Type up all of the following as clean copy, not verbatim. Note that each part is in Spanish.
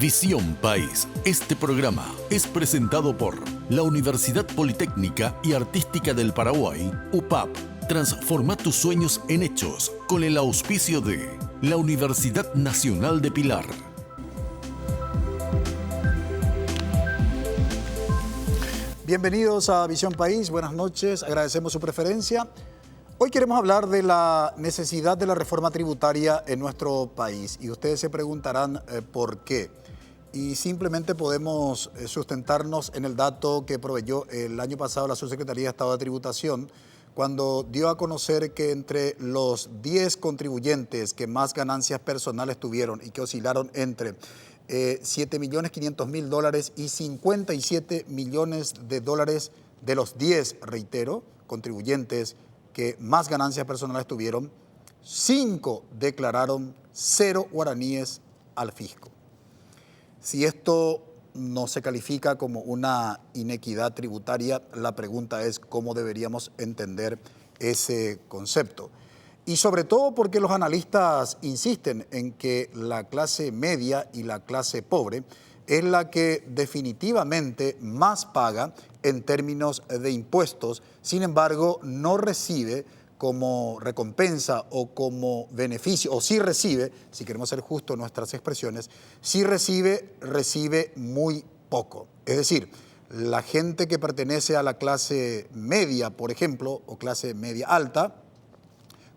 Visión País. Este programa es presentado por la Universidad Politécnica y Artística del Paraguay, UPAP. Transforma tus sueños en hechos con el auspicio de la Universidad Nacional de Pilar. Bienvenidos a Visión País, buenas noches, agradecemos su preferencia. Hoy queremos hablar de la necesidad de la reforma tributaria en nuestro país y ustedes se preguntarán por qué. Y simplemente podemos sustentarnos en el dato que proveyó el año pasado la Subsecretaría de Estado de Tributación cuando dio a conocer que entre los 10 contribuyentes que más ganancias personales tuvieron y que oscilaron entre $7.500.000 y $57 millones de los 10, reitero, contribuyentes que más ganancias personales tuvieron, 5 declararon 0 guaraníes al fisco. Si esto no se califica como una inequidad tributaria, la pregunta es cómo deberíamos entender ese concepto. Y sobre todo porque los analistas insisten en que la clase media y la clase pobre es la que definitivamente más paga en términos de impuestos, sin embargo no recibe como recompensa o como beneficio, o sí recibe, si queremos ser justos en nuestras expresiones, sí recibe muy poco. Es decir, la gente que pertenece a la clase media, por ejemplo, o clase media alta,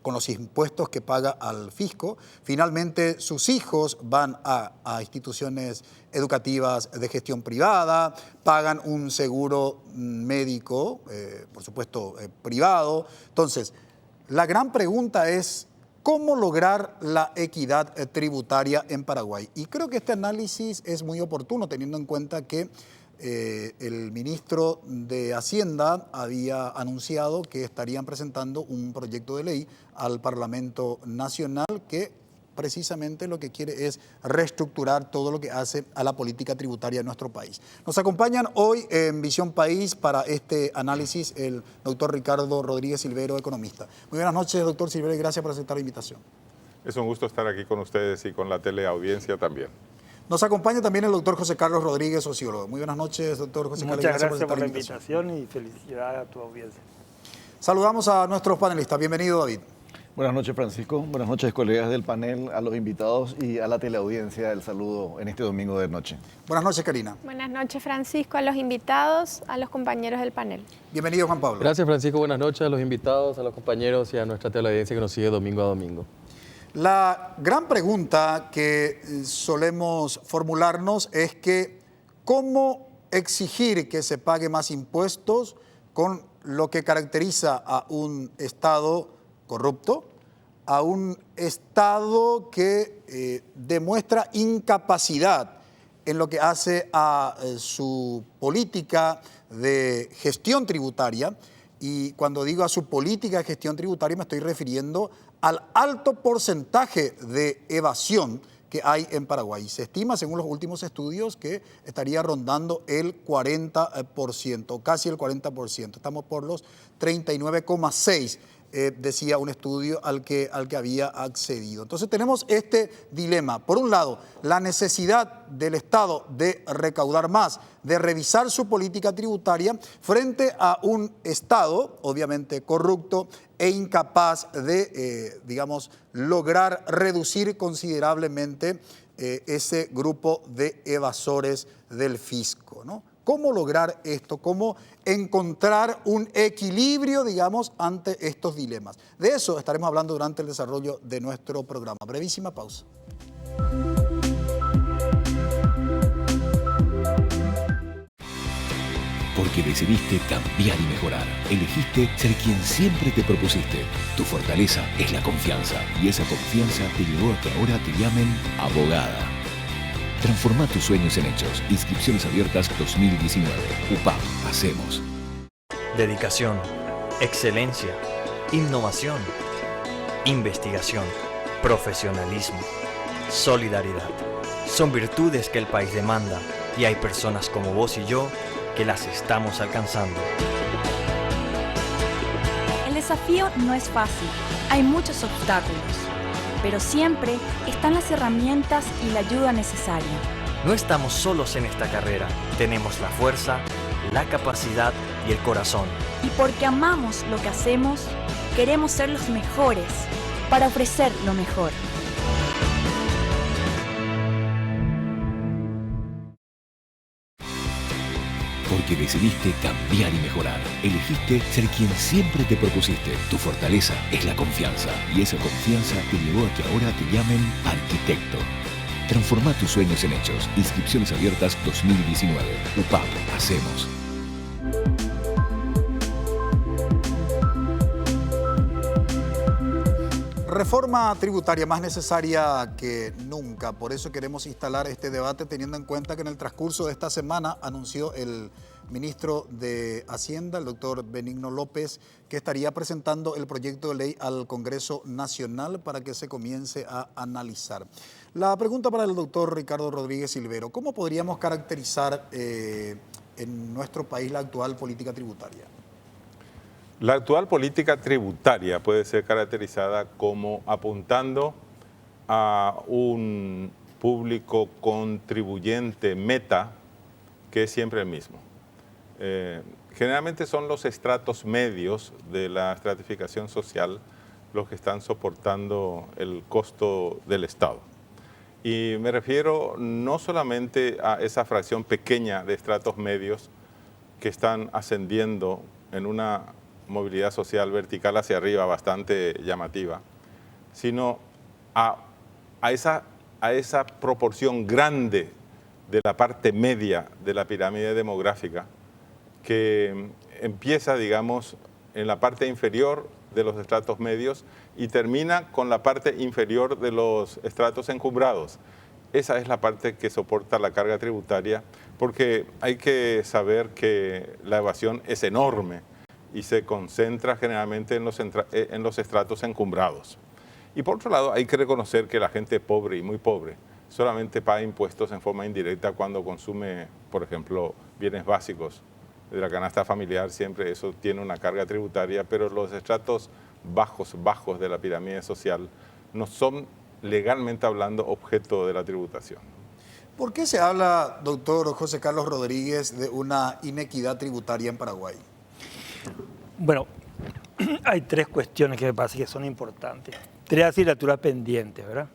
con los impuestos que paga al fisco, finalmente sus hijos van a instituciones educativas de gestión privada, pagan un seguro médico, por supuesto, privado. Entonces, la gran pregunta es, ¿cómo lograr la equidad tributaria en Paraguay? Y creo que este análisis es muy oportuno, teniendo en cuenta que el ministro de Hacienda había anunciado que estarían presentando un proyecto de ley al Parlamento Nacional que precisamente lo que quiere es reestructurar todo lo que hace a la política tributaria de nuestro país. Nos acompañan hoy en Visión País para este análisis el doctor Ricardo Rodríguez Silvero, economista. Muy buenas noches, doctor Silvero, y gracias por aceptar la invitación. Es un gusto estar aquí con ustedes y con la teleaudiencia también. Nos acompaña también el doctor José Carlos Rodríguez, sociólogo. Muy buenas noches, doctor José Carlos. Muchas gracias por la invitación y felicidades a tu audiencia. Saludamos a nuestros panelistas. Bienvenido, David. Buenas noches, Francisco. Buenas noches, colegas del panel, a los invitados y a la teleaudiencia. El saludo en este domingo de noche. Buenas noches, Karina. Buenas noches, Francisco, a los invitados, a los compañeros del panel. Bienvenido, Juan Pablo. Gracias, Francisco. Buenas noches a los invitados, a los compañeros y a nuestra teleaudiencia que nos sigue domingo a domingo. La gran pregunta que solemos formularnos es que ¿cómo exigir que se pague más impuestos con lo que caracteriza a un Estado corrupto, a un Estado que demuestra incapacidad en lo que hace a su política de gestión tributaria? Y cuando digo a su política de gestión tributaria me estoy refiriendo al alto porcentaje de evasión que hay en Paraguay. Se estima, según los últimos estudios, que estaría rondando el 40%, casi el 40%. Estamos por los 39,6%. Decía un estudio al que había accedido. Entonces tenemos este dilema. Por un lado, la necesidad del Estado de recaudar más, de revisar su política tributaria frente a un Estado, obviamente corrupto e incapaz de, lograr reducir considerablemente ese grupo de evasores del fisco, ¿no? ¿Cómo lograr esto? ¿Cómo encontrar un equilibrio, ante estos dilemas? De eso estaremos hablando durante el desarrollo de nuestro programa. Brevísima pausa. Porque decidiste cambiar y mejorar. Elegiste ser quien siempre te propusiste. Tu fortaleza es la confianza. Y esa confianza te llevó a que ahora te llamen abogada. Transforma tus sueños en hechos. Inscripciones abiertas 2019. UPAP. Hacemos. Dedicación, excelencia, innovación, investigación, profesionalismo, solidaridad. Son virtudes que el país demanda y hay personas como vos y yo que las estamos alcanzando. El desafío no es fácil. Hay muchos obstáculos. pero siempre están las herramientas y la ayuda necesaria. No estamos solos en esta carrera. Tenemos la fuerza, la capacidad y el corazón. Y porque amamos lo que hacemos, queremos ser los mejores para ofrecer lo mejor. Porque decidiste cambiar y mejorar. Elegiste ser quien siempre te propusiste. Tu fortaleza es la confianza. Y esa confianza te llevó a que ahora te llamen arquitecto. Transforma tus sueños en hechos. Inscripciones abiertas 2019. UPAP. Hacemos. Reforma tributaria más necesaria que nunca. Por eso queremos instalar este debate teniendo en cuenta que en el transcurso de esta semana anunció el ministro de Hacienda, el doctor Benigno López, que estaría presentando el proyecto de ley al Congreso Nacional para que se comience a analizar. La pregunta para el doctor Ricardo Rodríguez Silvero: ¿cómo podríamos caracterizar en nuestro país la actual política tributaria? La actual política tributaria puede ser caracterizada como apuntando a un público contribuyente meta que es siempre el mismo. Generalmente son los estratos medios de la estratificación social los que están soportando el costo del Estado. Y me refiero no solamente a esa fracción pequeña de estratos medios que están ascendiendo en una movilidad social vertical hacia arriba bastante llamativa, sino a esa proporción grande de la parte media de la pirámide demográfica que empieza, digamos, en la parte inferior de los estratos medios y termina con la parte inferior de los estratos encumbrados. Esa es la parte que soporta la carga tributaria, porque hay que saber que la evasión es enorme y se concentra generalmente en los estratos encumbrados. Y por otro lado, hay que reconocer que la gente pobre y muy pobre solamente paga impuestos en forma indirecta cuando consume, por ejemplo, bienes básicos de la canasta familiar. Siempre eso tiene una carga tributaria, pero los estratos bajos de la pirámide social no son, legalmente hablando, objeto de la tributación. ¿Por qué se habla, doctor José Carlos Rodríguez, de una inequidad tributaria en Paraguay? Bueno, hay tres cuestiones que me parece que son importantes. Tres asignaturas pendientes, ¿verdad?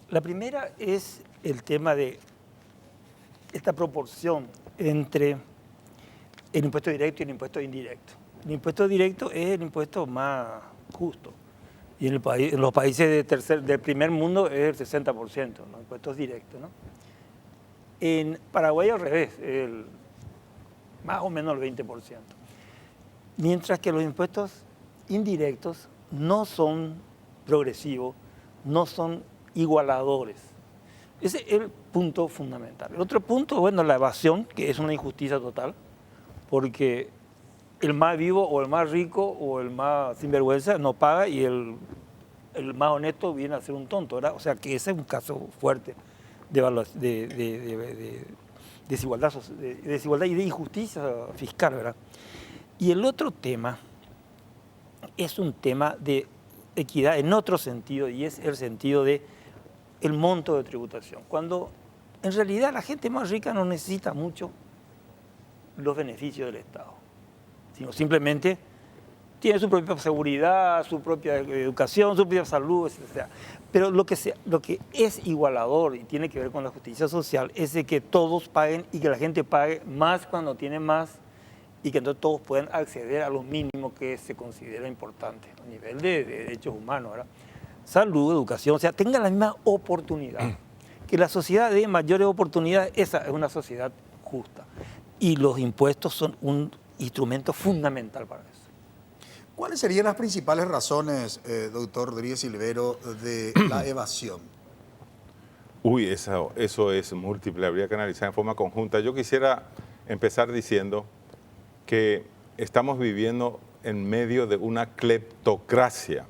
La primera es el tema de esta proporción entre el impuesto directo y el impuesto indirecto. El impuesto directo es el impuesto más justo. Y en los países del primer mundo es el 60%, los impuestos directos, ¿no? En Paraguay al revés, más o menos el 20%. Mientras que los impuestos indirectos no son progresivos, no son igualadores. Ese es el punto fundamental. El otro punto, bueno, la evasión, que es una injusticia total, porque el más vivo o el más rico o el más sinvergüenza no paga y el más honesto viene a ser un tonto, ¿verdad? O sea que ese es un caso fuerte de desigualdad y de injusticia fiscal, ¿verdad? Y el otro tema es un tema de equidad en otro sentido, y es el sentido de el monto de tributación. Cuando en realidad la gente más rica no necesita mucho los beneficios del Estado, sino simplemente tiene su propia seguridad, su propia educación, su propia salud, etc. Pero lo que es igualador y tiene que ver con la justicia social es de que todos paguen y que la gente pague más cuando tiene más, y que entonces todos puedan acceder a los mínimos que se considera importante a nivel de derechos humanos, ¿verdad? Salud, educación, o sea, tengan la misma oportunidad. Que la sociedad dé mayores oportunidades, esa es una sociedad justa. Y los impuestos son un instrumento fundamental para eso. ¿Cuáles serían las principales razones, doctor Rodríguez Silvero, de la evasión? Uy, eso es múltiple, habría que analizar en forma conjunta. Yo quisiera empezar diciendo que estamos viviendo en medio de una cleptocracia.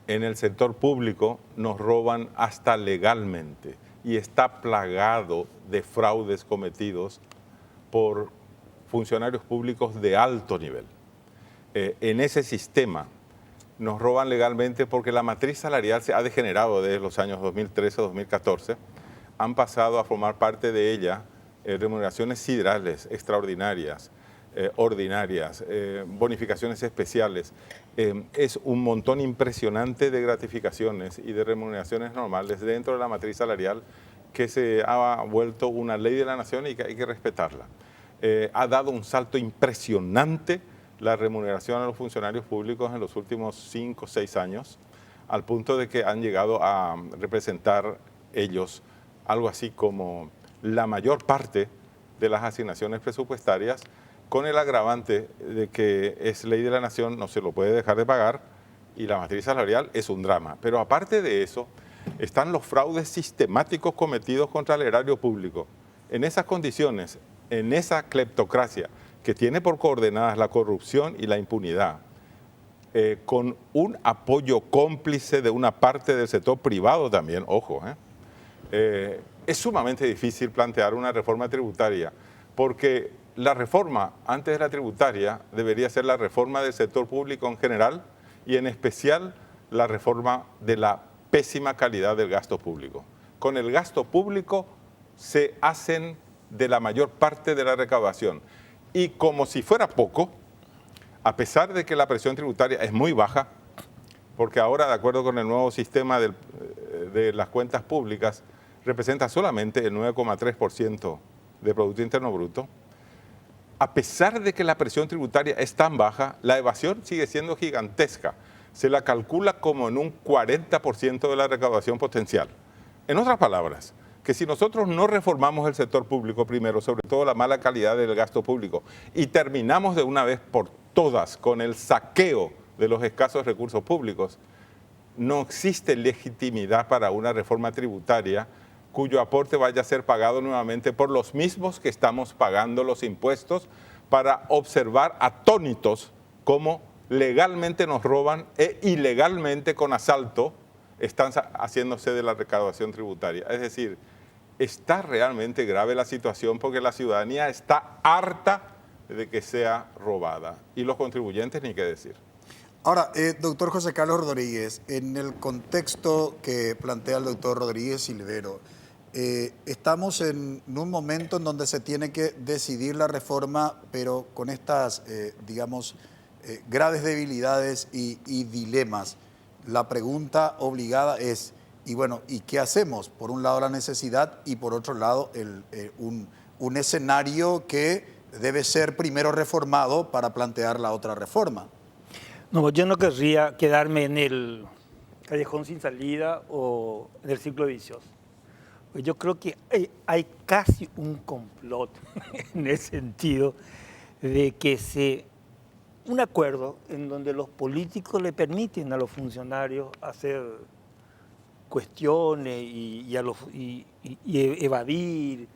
En el sector público nos roban hasta legalmente y está plagado de fraudes cometidos por funcionarios públicos de alto nivel. En ese sistema nos roban legalmente porque la matriz salarial se ha degenerado desde los años 2013-2014 han pasado a formar parte de ella remuneraciones siderales, extraordinarias, ordinarias, bonificaciones especiales. Es un montón impresionante de gratificaciones y de remuneraciones normales dentro de la matriz salarial que se ha vuelto una ley de la nación y que hay que respetarla. Ha dado un salto impresionante la remuneración a los funcionarios públicos en los últimos 5 o 6 años, al punto de que han llegado a representar ellos algo así como la mayor parte de las asignaciones presupuestarias, con el agravante de que es ley de la nación, no se lo puede dejar de pagar, y la matriz salarial es un drama. Pero aparte de eso, están los fraudes sistemáticos cometidos contra el erario público. En esas condiciones, en esa cleptocracia que tiene por coordenadas la corrupción y la impunidad, con un apoyo cómplice de una parte del sector privado también, ojo, es sumamente difícil plantear una reforma tributaria, porque la reforma antes de la tributaria debería ser la reforma del sector público en general y en especial la reforma de la pésima calidad del gasto público. Con el gasto público se hacen de la mayor parte de la recaudación. Y como si fuera poco, a pesar de que la presión tributaria es muy baja, porque ahora, de acuerdo con el nuevo sistema de las cuentas públicas, representa solamente el 9,3% de Producto Interno Bruto, a pesar de que la presión tributaria es tan baja, la evasión sigue siendo gigantesca. Se la calcula como en un 40% de la recaudación potencial. En otras palabras, que si nosotros no reformamos el sector público primero, sobre todo la mala calidad del gasto público, y terminamos de una vez por todas con el saqueo de los escasos recursos públicos, no existe legitimidad para una reforma tributaria cuyo aporte vaya a ser pagado nuevamente por los mismos que estamos pagando los impuestos para observar atónitos cómo legalmente nos roban e ilegalmente con asalto están haciéndose de la recaudación tributaria. Es decir, está realmente grave la situación porque la ciudadanía está harta de que sea robada y los contribuyentes ni qué decir. Ahora, doctor José Carlos Rodríguez, en el contexto que plantea el doctor Rodríguez Silvero, estamos en un momento en donde se tiene que decidir la reforma, pero con estas, graves debilidades y dilemas. La pregunta obligada es, ¿y qué hacemos? Por un lado la necesidad y por otro lado un escenario que debe ser primero reformado para plantear la otra reforma. No, yo no querría quedarme en el callejón sin salida o en el ciclo vicioso. Yo creo que hay casi un complot en el sentido de que un acuerdo en donde los políticos le permiten a los funcionarios hacer cuestiones y evadir,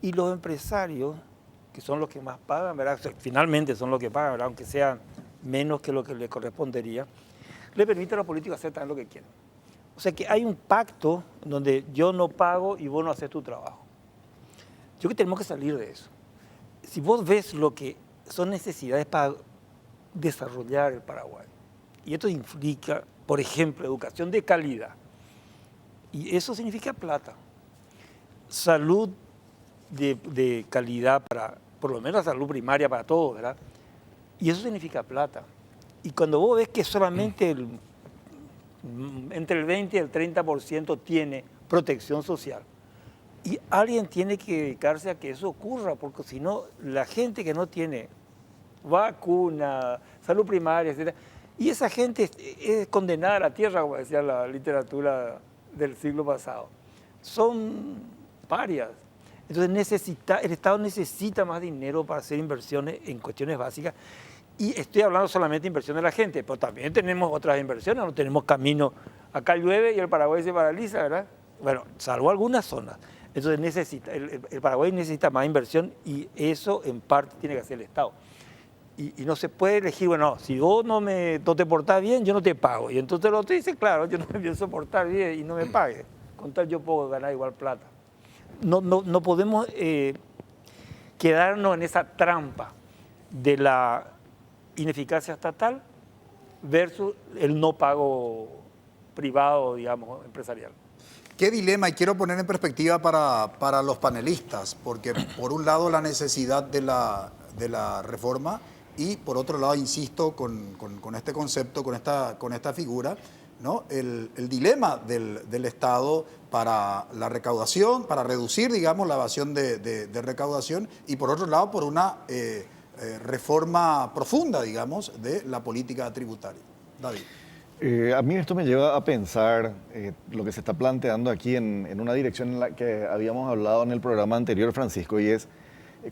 y los empresarios, que son los que más pagan, ¿verdad? O sea, finalmente son los que pagan, ¿verdad? Aunque sean menos que lo que le correspondería, le permite a los políticos hacer también lo que quieran. O sea que hay un pacto donde yo no pago y vos no haces tu trabajo. Yo creo que tenemos que salir de eso. Si vos ves lo que son necesidades para desarrollar el Paraguay, y esto implica, por ejemplo, educación de calidad, y eso significa plata, salud de calidad para, por lo menos salud primaria para todos, ¿verdad? Y eso significa plata. Y cuando vos ves que solamente entre el 20 y el 30% tiene protección social, y alguien tiene que dedicarse a que eso ocurra, porque si no, la gente que no tiene vacuna, salud primaria, etc., y esa gente es condenada a la tierra, como decía la literatura del siglo pasado. Son parias. Entonces el Estado necesita más dinero para hacer inversiones en cuestiones básicas. Y estoy hablando solamente de inversión de la gente, pero también tenemos otras inversiones, no tenemos camino. Acá llueve y el Paraguay se paraliza, ¿verdad? Bueno, salvo algunas zonas. Entonces el Paraguay necesita más inversión y eso en parte tiene que hacer el Estado. Y no se puede elegir, bueno, si vos no te portás bien, yo no te pago. Y entonces el otro dice, claro, yo no me pienso portar bien y no me pague. Con tal yo puedo ganar igual plata. No podemos quedarnos en esa trampa de la ineficacia estatal versus el no pago privado, digamos, empresarial. Qué dilema, y quiero poner en perspectiva para los panelistas, porque por un lado la necesidad de la reforma y por otro lado, insisto, con este concepto, con esta figura, ¿no? El dilema del Estado para la recaudación, para reducir, digamos, la evasión de recaudación, y por otro lado, por una reforma profunda, digamos, de la política tributaria. David. A mí esto me lleva a pensar lo que se está planteando aquí en una dirección en la que habíamos hablado en el programa anterior, Francisco, y es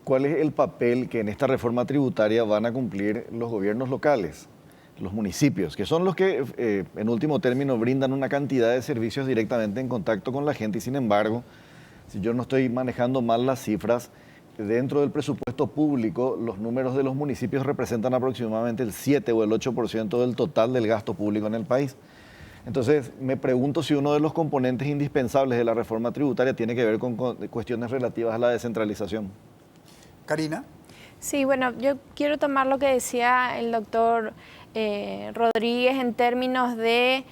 cuál es el papel que en esta reforma tributaria van a cumplir los gobiernos locales, los municipios, que son los que en último término brindan una cantidad de servicios directamente en contacto con la gente, y sin embargo, si yo no estoy manejando mal las cifras, dentro del presupuesto público, los números de los municipios representan aproximadamente el 7 o el 8% del total del gasto público en el país. Entonces, me pregunto si uno de los componentes indispensables de la reforma tributaria tiene que ver con cuestiones relativas a la descentralización. Karina. Sí, bueno, yo quiero tomar lo que decía el doctor Rodríguez en términos de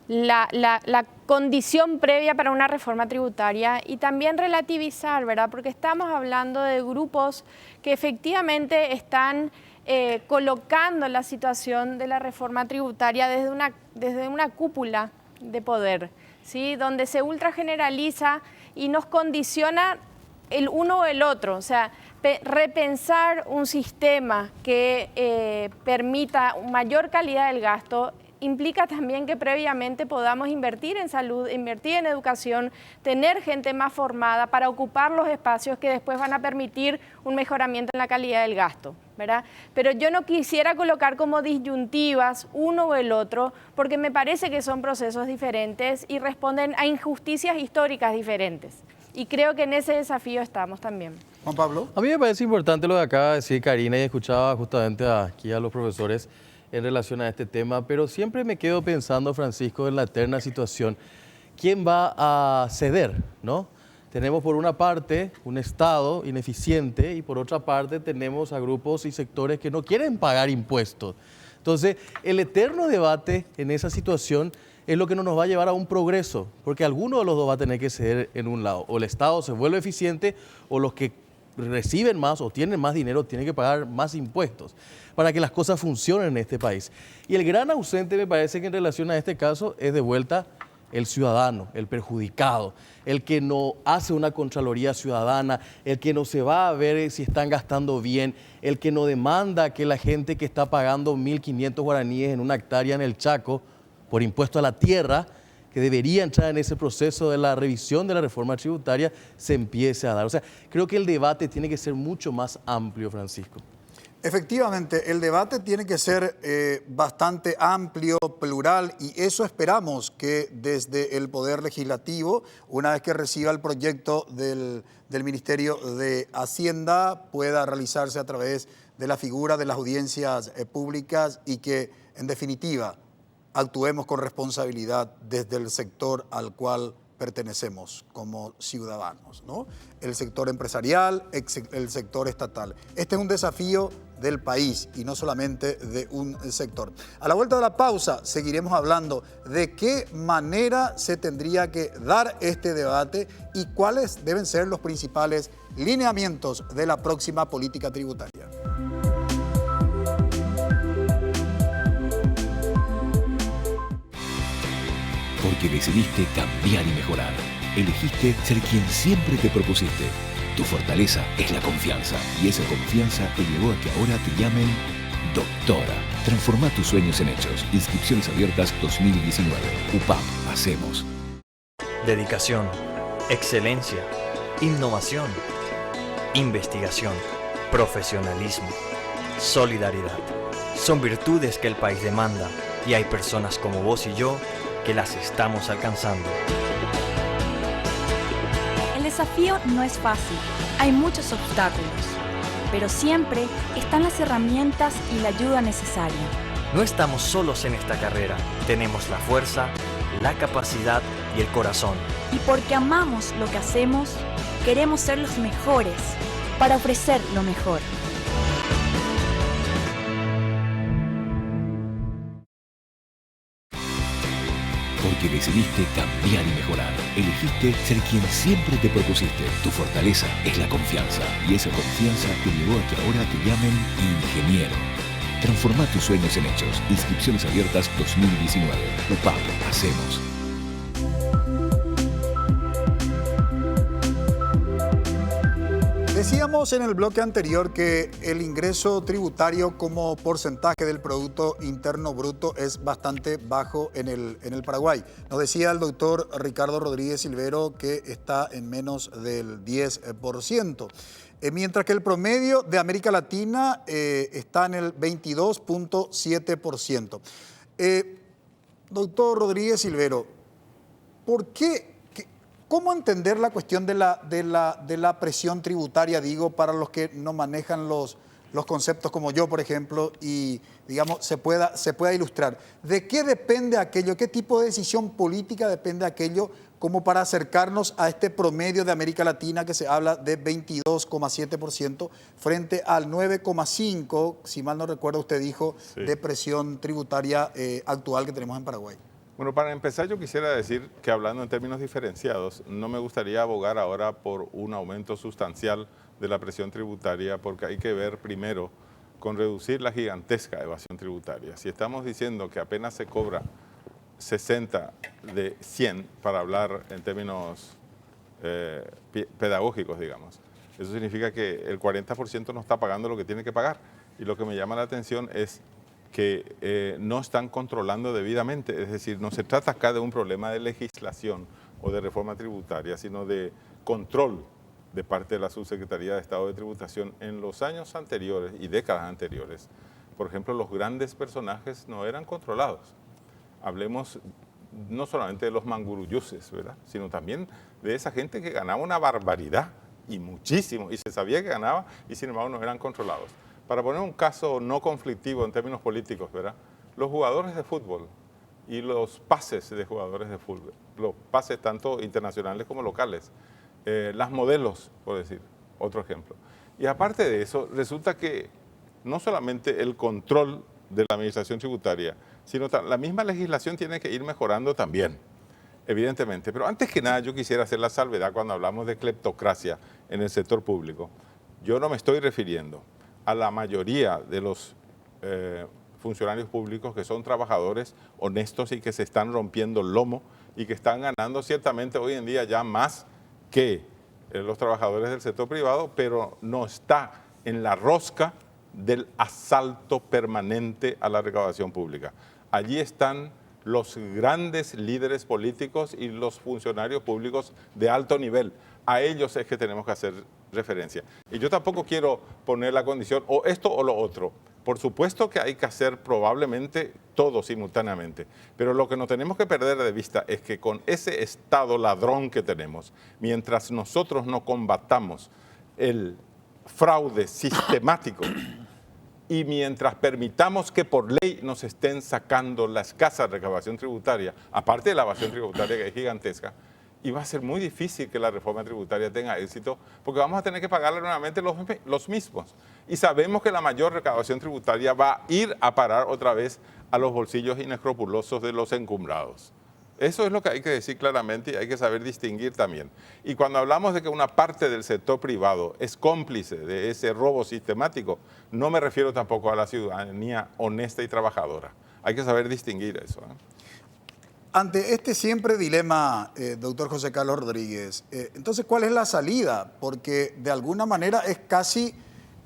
la condición previa para una reforma tributaria y también relativizar, ¿verdad? Porque estamos hablando de grupos que efectivamente están colocando la situación de la reforma tributaria desde una cúpula de poder, ¿sí? Donde se ultrageneraliza y nos condiciona el uno o el otro, o sea, repensar un sistema que permita mayor calidad del gasto implica también que previamente podamos invertir en salud, invertir en educación, tener gente más formada para ocupar los espacios que después van a permitir un mejoramiento en la calidad del gasto, ¿verdad? Pero yo no quisiera colocar como disyuntivas uno o el otro, porque me parece que son procesos diferentes y responden a injusticias históricas diferentes. Y creo que en ese desafío estamos también. Juan Pablo. A mí me parece importante lo que acaba de decir Karina, y escuchaba justamente aquí a los profesores en relación a este tema, pero siempre me quedo pensando, Francisco, en la eterna situación. ¿Quién va a ceder, no? Tenemos por una parte un Estado ineficiente y por otra parte tenemos a grupos y sectores que no quieren pagar impuestos. Entonces, el eterno debate en esa situación es lo que no nos va a llevar a un progreso, porque alguno de los dos va a tener que ceder en un lado. O el Estado se vuelve eficiente o los que reciben más o tienen más dinero tienen que pagar más impuestos para que las cosas funcionen en este país. Y el gran ausente me parece que en relación a este caso es de vuelta el ciudadano, el perjudicado, el que no hace una Contraloría Ciudadana, el que no se va a ver si están gastando bien, el que no demanda que la gente que está pagando 1.500 guaraníes en una hectárea en el Chaco por impuesto a la tierra, que debería entrar en ese proceso de la revisión de la reforma tributaria, se empiece a dar. O sea, creo que el debate tiene que ser mucho más amplio, Francisco. Efectivamente, el debate tiene que ser bastante amplio, plural, y eso esperamos que desde el Poder Legislativo, una vez que reciba el proyecto del Ministerio de Hacienda, pueda realizarse a través de la figura de las audiencias públicas y que, en definitiva, actuemos con responsabilidad desde el sector al cual pertenecemos como ciudadanos, ¿no? El sector empresarial, el sector estatal. Este es un desafío del país y no solamente de un sector. A la vuelta de la pausa seguiremos hablando de qué manera se tendría que dar este debate y cuáles deben ser los principales lineamientos de la próxima política tributaria. Porque decidiste cambiar y mejorar. Elegiste ser quien siempre te propusiste. Tu fortaleza es la confianza. Y esa confianza te llevó a que ahora te llamen doctora. Transforma tus sueños en hechos. Inscripciones abiertas 2019. UPAP. Hacemos. Dedicación, excelencia, innovación, investigación, profesionalismo, solidaridad. Son virtudes que el país demanda y hay personas como vos y yo que las estamos alcanzando. El desafío no es fácil, hay muchos obstáculos, pero siempre están las herramientas y la ayuda necesaria. No estamos solos en esta carrera, tenemos la fuerza, la capacidad y el corazón. Y porque amamos lo que hacemos, queremos ser los mejores para ofrecer lo mejor. Porque Decidiste cambiar y mejorar. Elegiste ser quien siempre te propusiste. Tu fortaleza es la confianza. Y esa confianza te llevó a que ahora te llamen ingeniero. Transforma tus sueños en hechos. Inscripciones abiertas 2019. UPAP. Hacemos. Decíamos en el bloque anterior que el ingreso tributario como porcentaje del Producto Interno Bruto es bastante bajo en el Paraguay. Nos decía el doctor Ricardo Rodríguez Silvero que está en menos del 10%, mientras que el promedio de América Latina está en el 22.7%. Doctor Rodríguez Silvero, ¿por qué? ¿Cómo entender la cuestión de la presión tributaria, digo, para los que no manejan los conceptos como yo, por ejemplo, y, digamos, se pueda ilustrar? ¿De qué depende aquello? ¿Qué tipo de decisión política depende aquello como para acercarnos a este promedio de América Latina que se habla de 22,7% frente al 9,5%, si mal no recuerdo usted dijo, sí, de presión tributaria actual que tenemos en Paraguay? Bueno, para empezar yo quisiera decir que hablando en términos diferenciados, no me gustaría abogar ahora por un aumento sustancial de la presión tributaria porque hay que ver primero con reducir la gigantesca evasión tributaria. Si estamos diciendo que apenas se cobra 60 de 100 para hablar en términos pedagógicos, digamos, eso significa que el 40% no está pagando lo que tiene que pagar. Y lo que me llama la atención es que no están controlando debidamente. Es decir, no se trata acá de un problema de legislación o de reforma tributaria, sino de control de parte de la Subsecretaría de Estado de Tributación. En los años anteriores y décadas anteriores, por ejemplo, los grandes personajes no eran controlados. Hablemos no solamente de los manguruyuses, ¿verdad?, sino también de esa gente que ganaba una barbaridad y muchísimo, y se sabía que ganaba y sin embargo no eran controlados. Para poner un caso no conflictivo en términos políticos, ¿verdad?, los jugadores de fútbol y los pases de jugadores de fútbol, los pases tanto internacionales como locales, las modelos, por decir, otro ejemplo. Y aparte de eso, resulta que no solamente el control de la administración tributaria, sino la misma legislación tiene que ir mejorando también, evidentemente. Pero antes que nada yo quisiera hacer la salvedad cuando hablamos de cleptocracia en el sector público. Yo no me estoy refiriendo a la mayoría de los funcionarios públicos que son trabajadores honestos y que se están rompiendo el lomo y que están ganando ciertamente hoy en día ya más que los trabajadores del sector privado, pero no está en la rosca del asalto permanente a la recaudación pública. Allí están los grandes líderes políticos y los funcionarios públicos de alto nivel. A ellos es que tenemos que hacer referencia. Y yo tampoco quiero poner la condición o esto o lo otro. Por supuesto que hay que hacer probablemente todo simultáneamente, pero lo que no tenemos que perder de vista es que con ese Estado ladrón que tenemos, mientras nosotros no combatamos el fraude sistemático y mientras permitamos que por ley nos estén sacando la escasa recaudación tributaria, aparte de la evasión tributaria que es gigantesca, y va a ser muy difícil que la reforma tributaria tenga éxito porque vamos a tener que pagarle nuevamente los mismos. Y sabemos que la mayor recaudación tributaria va a ir a parar otra vez a los bolsillos inescrupulosos de los encumbrados. Eso es lo que hay que decir claramente y hay que saber distinguir también. Y cuando hablamos de que una parte del sector privado es cómplice de ese robo sistemático, no me refiero tampoco a la ciudadanía honesta y trabajadora. Hay que saber distinguir eso, ¿eh? Ante este siempre dilema, doctor José Carlos Rodríguez, entonces, ¿cuál es la salida? Porque de alguna manera es casi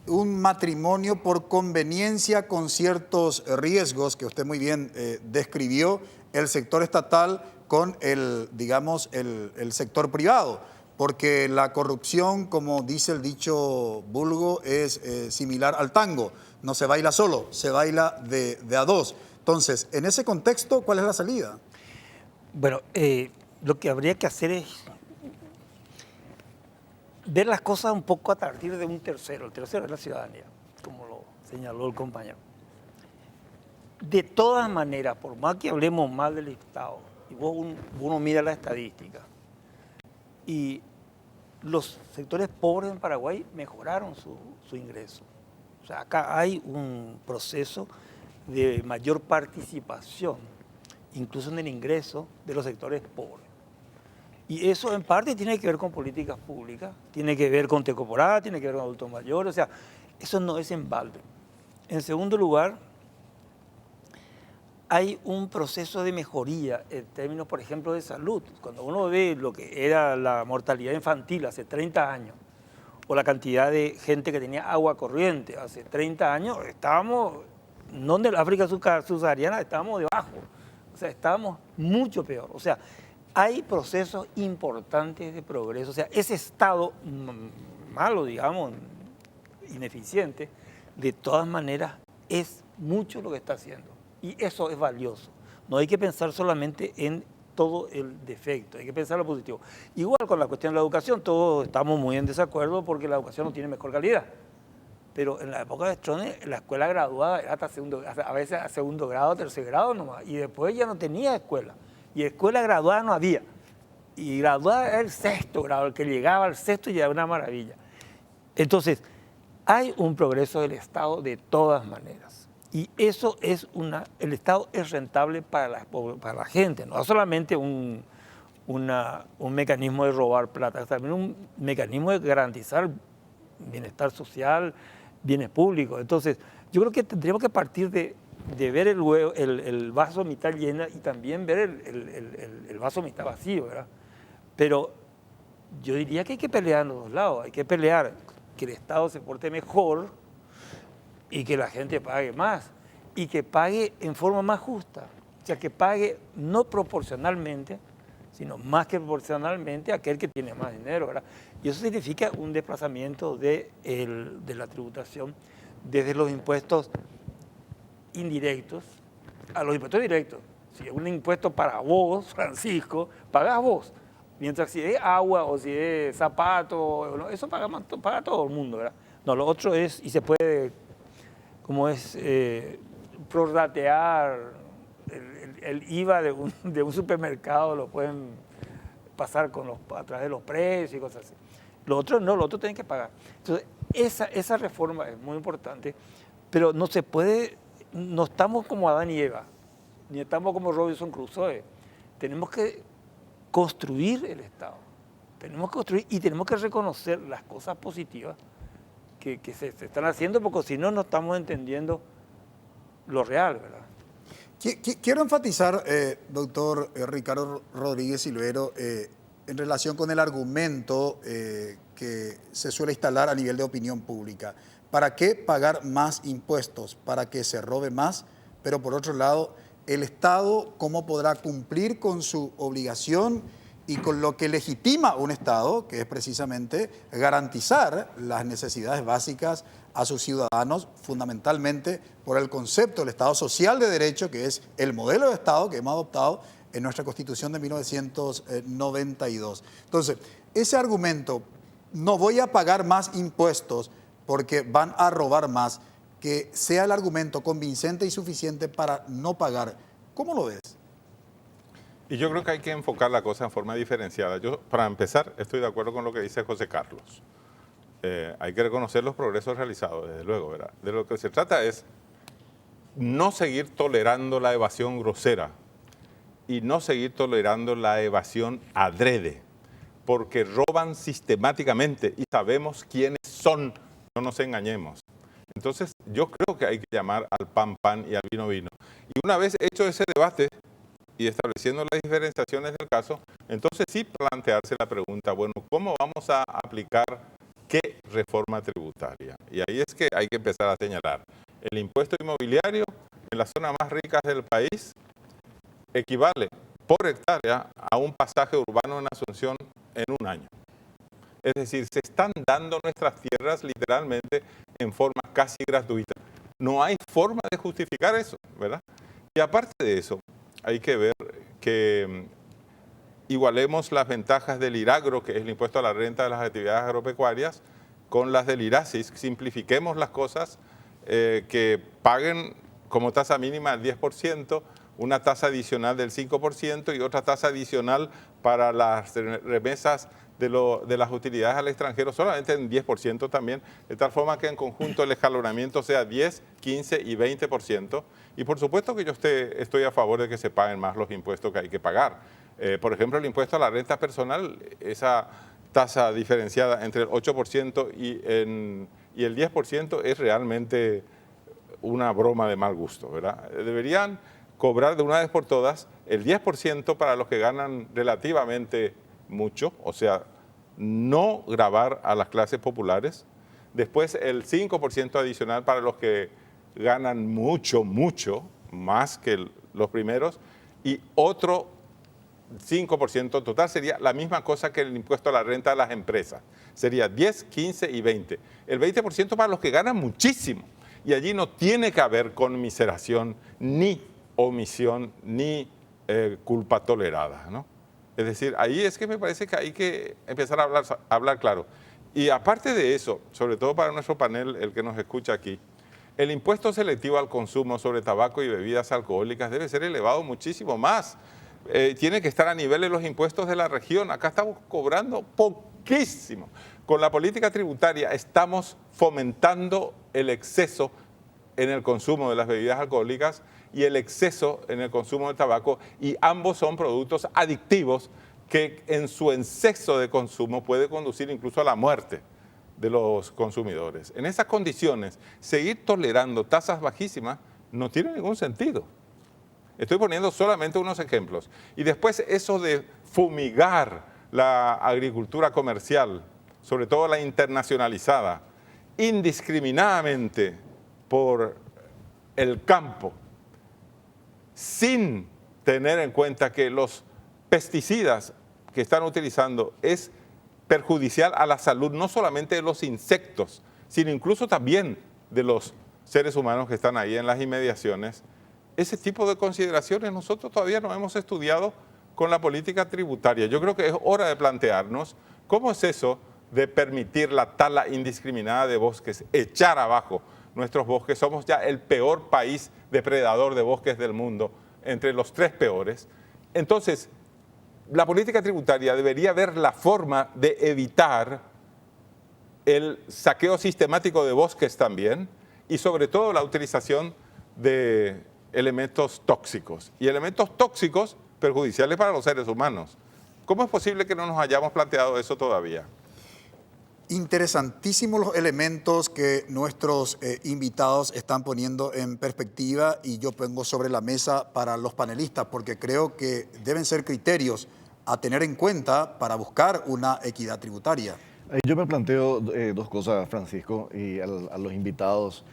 un matrimonio por conveniencia con ciertos riesgos que usted muy bien describió, el sector estatal con el, digamos, el sector privado. Porque la corrupción, como dice el dicho vulgo, es similar al tango. No se baila solo, se baila de a dos. Entonces, en ese contexto, ¿cuál es la salida? Bueno, lo que habría que hacer es ver las cosas un poco a partir de un tercero. El tercero es la ciudadanía, como lo señaló el compañero. De todas maneras, por más que hablemos mal del Estado, y uno mira la estadística, y los sectores pobres en Paraguay mejoraron su ingreso. O sea, acá hay un proceso de mayor participación. incluso en el ingreso de los sectores pobres. Y eso en parte tiene que ver con políticas públicas, tiene que ver con tecoporada, tiene que ver con adultos mayores, o sea, eso no es en balde. En segundo lugar, hay un proceso de mejoría en términos, por ejemplo, de salud. Cuando uno ve lo que era la mortalidad infantil hace 30 años, o la cantidad de gente que tenía agua corriente hace 30 años, estábamos, no en el África subsahariana, estábamos debajo. O sea, estábamos mucho peor. O sea, hay procesos importantes de progreso. O sea, ese estado malo, digamos, ineficiente, de todas maneras es mucho lo que está haciendo. Y eso es valioso. No hay que pensar solamente en todo el defecto, hay que pensar lo positivo. Igual con la cuestión de la educación, todos estamos muy en desacuerdo porque la educación no tiene mejor calidad. Pero en la época de Stroessner, la escuela graduada era hasta a veces a segundo grado, tercer grado nomás, y después ya no tenía escuela. Y escuela graduada no había. Y graduada era el sexto grado, el que llegaba al sexto ya era una maravilla. Entonces, hay un progreso del Estado de todas maneras. Y eso es el Estado es rentable para la gente, no solamente un mecanismo de robar plata, es también un mecanismo de garantizar bienestar social, bienes públicos. Entonces, yo creo que tendríamos que partir de ver el vaso mitad lleno y también ver el vaso mitad vacío, ¿verdad? Pero yo diría que hay que pelear en los dos lados, hay que pelear que el Estado se porte mejor y que la gente pague más y que pague en forma más justa, o sea, que pague no proporcionalmente, sino más que proporcionalmente a aquel que tiene más dinero, ¿verdad? Y eso significa un desplazamiento de la tributación desde los impuestos indirectos a los impuestos directos. Si es un impuesto para vos, Francisco, pagás vos. Mientras si es agua o si es zapato, eso paga todo el mundo, ¿verdad? No, lo otro es, y se puede, como es, prorratear el IVA de un supermercado, lo pueden pasar a través de los precios y cosas así. Lo otro no, lo otro tienen que pagar. Entonces, esa reforma es muy importante, pero no se puede, no estamos como Adán y Eva, ni estamos como Robinson Crusoe. Tenemos que construir el Estado. Tenemos que construir y tenemos que reconocer las cosas positivas que se están haciendo, porque si no, no estamos entendiendo lo real, ¿verdad? Quiero enfatizar, doctor Ricardo Rodríguez Silvero, en relación con el argumento que se suele instalar a nivel de opinión pública. ¿Para qué pagar más impuestos? Para que se robe más, pero por otro lado, el Estado, ¿cómo podrá cumplir con su obligación y con lo que legitima un Estado, que es precisamente garantizar las necesidades básicas a sus ciudadanos, fundamentalmente por el concepto del Estado social de derecho, que es el modelo de Estado que hemos adoptado en nuestra Constitución de 1992. Entonces, ese argumento, no voy a pagar más impuestos porque van a robar más, que sea el argumento convincente y suficiente para no pagar. ¿Cómo lo ves? Y yo creo que hay que enfocar la cosa en forma diferenciada. Yo, para empezar, estoy de acuerdo con lo que dice José Carlos. Hay que reconocer los progresos realizados, desde luego, ¿verdad? De lo que se trata es no seguir tolerando la evasión grosera y no seguir tolerando la evasión adrede, porque roban sistemáticamente y sabemos quiénes son, no nos engañemos. Entonces, yo creo que hay que llamar al pan pan y al vino vino. Y una vez hecho ese debate y estableciendo las diferenciaciones del caso, entonces sí plantearse la pregunta, bueno, ¿cómo vamos a aplicar qué reforma tributaria? Y ahí es que hay que empezar a señalar. El impuesto inmobiliario en las zonas más ricas del país equivale por hectárea a un pasaje urbano en Asunción en un año. Es decir, se están dando nuestras tierras literalmente en forma casi gratuita. No hay forma de justificar eso, ¿verdad? Y aparte de eso, hay que ver que igualemos las ventajas del IRAGRO, que es el impuesto a la renta de las actividades agropecuarias, con las del IRASIS. Simplifiquemos las cosas, que paguen como tasa mínima el 10%, una tasa adicional del 5% y otra tasa adicional para las remesas de las utilidades al extranjero, solamente en 10% también, de tal forma que en conjunto el escalonamiento sea 10, 15 y 20%. Y por supuesto que yo estoy a favor de que se paguen más los impuestos que hay que pagar. Por ejemplo, el impuesto a la renta personal, esa tasa diferenciada entre el 8% y el 10% es realmente una broma de mal gusto, ¿verdad? Deberían cobrar de una vez por todas el 10% para los que ganan relativamente mucho, o sea, no gravar a las clases populares. Después el 5% adicional para los que ganan mucho, más que los primeros. Y otro 5% total sería la misma cosa que el impuesto a la renta de las empresas. Sería 10, 15 y 20. El 20% para los que ganan muchísimo. Y allí no tiene que haber conmiseración, ni omisión, ni culpa tolerada, ¿no? Es decir, ahí es que me parece que hay que empezar a hablar claro. Y aparte de eso, sobre todo para nuestro panel, el que nos escucha aquí, el impuesto selectivo al consumo sobre tabaco y bebidas alcohólicas debe ser elevado muchísimo más. Tiene que estar a nivel de los impuestos de la región. Acá estamos cobrando poquísimo. Con la política tributaria estamos fomentando el exceso en el consumo de las bebidas alcohólicas y el exceso en el consumo de tabaco, y ambos son productos adictivos que en su exceso de consumo puede conducir incluso a la muerte de los consumidores. En esas condiciones, seguir tolerando tasas bajísimas no tiene ningún sentido. Estoy poniendo solamente unos ejemplos. Y después eso de fumigar la agricultura comercial, sobre todo la internacionalizada, indiscriminadamente por el campo, sin tener en cuenta que los pesticidas que están utilizando es perjudicial a la salud no solamente de los insectos, sino incluso también de los seres humanos que están ahí en las inmediaciones. Ese tipo de consideraciones nosotros todavía no hemos estudiado con la política tributaria. Yo creo que es hora de plantearnos cómo es eso de permitir la tala indiscriminada de bosques, echar abajo nuestros bosques. Somos ya el peor país depredador de bosques del mundo, entre los 3 peores. Entonces, la política tributaria debería ver la forma de evitar el saqueo sistemático de bosques también, y sobre todo la utilización de elementos tóxicos, y elementos tóxicos perjudiciales para los seres humanos. ¿Cómo es posible que no nos hayamos planteado eso todavía? Interesantísimos los elementos que nuestros invitados están poniendo en perspectiva, y yo pongo sobre la mesa para los panelistas, porque creo que deben ser criterios a tener en cuenta para buscar una equidad tributaria. Yo me planteo 2 cosas, Francisco, y a los invitados.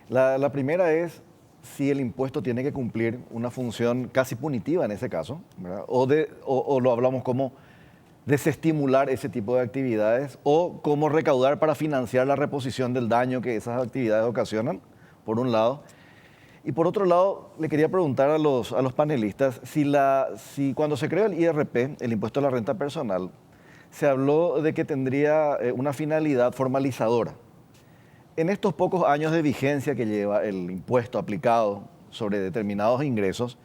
La primera es si el impuesto tiene que cumplir una función casi punitiva en ese caso, ¿verdad? O lo hablamos como desestimular ese tipo de actividades, o cómo recaudar para financiar la reposición del daño que esas actividades ocasionan, por un lado. Y por otro lado, le quería preguntar a los panelistas si cuando se creó el IRP, el impuesto a la renta personal, se habló de que tendría una finalidad formalizadora. En estos pocos años de vigencia que lleva el impuesto aplicado sobre determinados ingresos,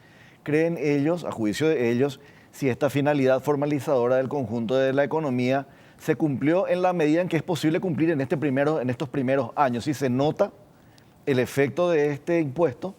¿creen ellos, a juicio de ellos, si esta finalidad formalizadora del conjunto de la economía se cumplió en la medida en que es posible cumplir en estos primeros años? Si se nota el efecto de este impuesto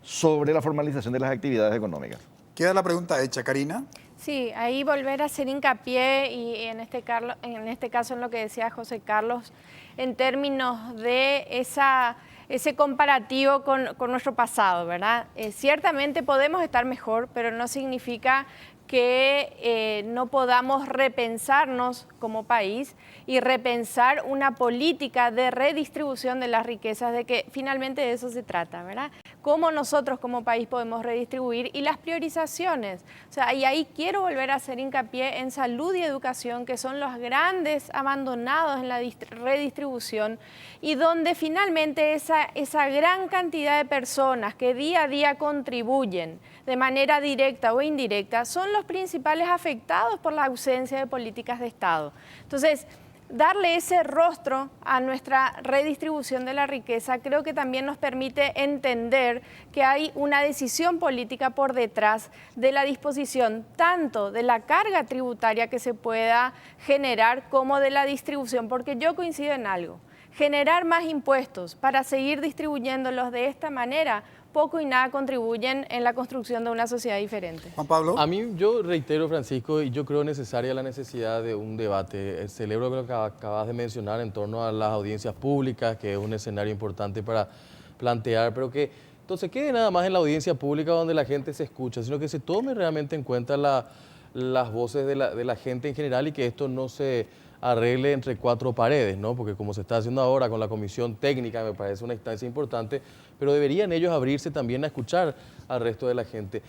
sobre la formalización de las actividades económicas. Queda la pregunta hecha, Karina. Sí, ahí volver a hacer hincapié, y en este caso en lo que decía José Carlos, en términos de ese comparativo con nuestro pasado, ¿verdad? Ciertamente podemos estar mejor, pero no significa que no podamos repensarnos como país y repensar una política de redistribución de las riquezas, de que finalmente de eso se trata, ¿verdad? Cómo nosotros como país podemos redistribuir, y las priorizaciones. O sea, y ahí quiero volver a hacer hincapié en salud y educación, que son los grandes abandonados en la redistribución, y donde finalmente esa gran cantidad de personas que día a día contribuyen de manera directa o indirecta son los principales afectados por la ausencia de políticas de Estado. Entonces, darle ese rostro a nuestra redistribución de la riqueza, creo que también nos permite entender que hay una decisión política por detrás de la disposición tanto de la carga tributaria que se pueda generar como de la distribución, porque yo coincido en algo. Generar más impuestos para seguir distribuyéndolos de esta manera poco y nada contribuyen en la construcción de una sociedad diferente. Juan Pablo. A mí, yo reitero, Francisco, y yo creo necesaria la necesidad de un debate. Celebro lo que acabas de mencionar en torno a las audiencias públicas, que es un escenario importante para plantear, pero que entonces quede nada más en la audiencia pública donde la gente se escucha, sino que se tome realmente en cuenta las voces de la gente en general y que esto no se arregle entre cuatro paredes, ¿no? Porque como se está haciendo ahora con la comisión técnica, me parece una instancia importante, pero deberían ellos abrirse también a escuchar al resto de la gente.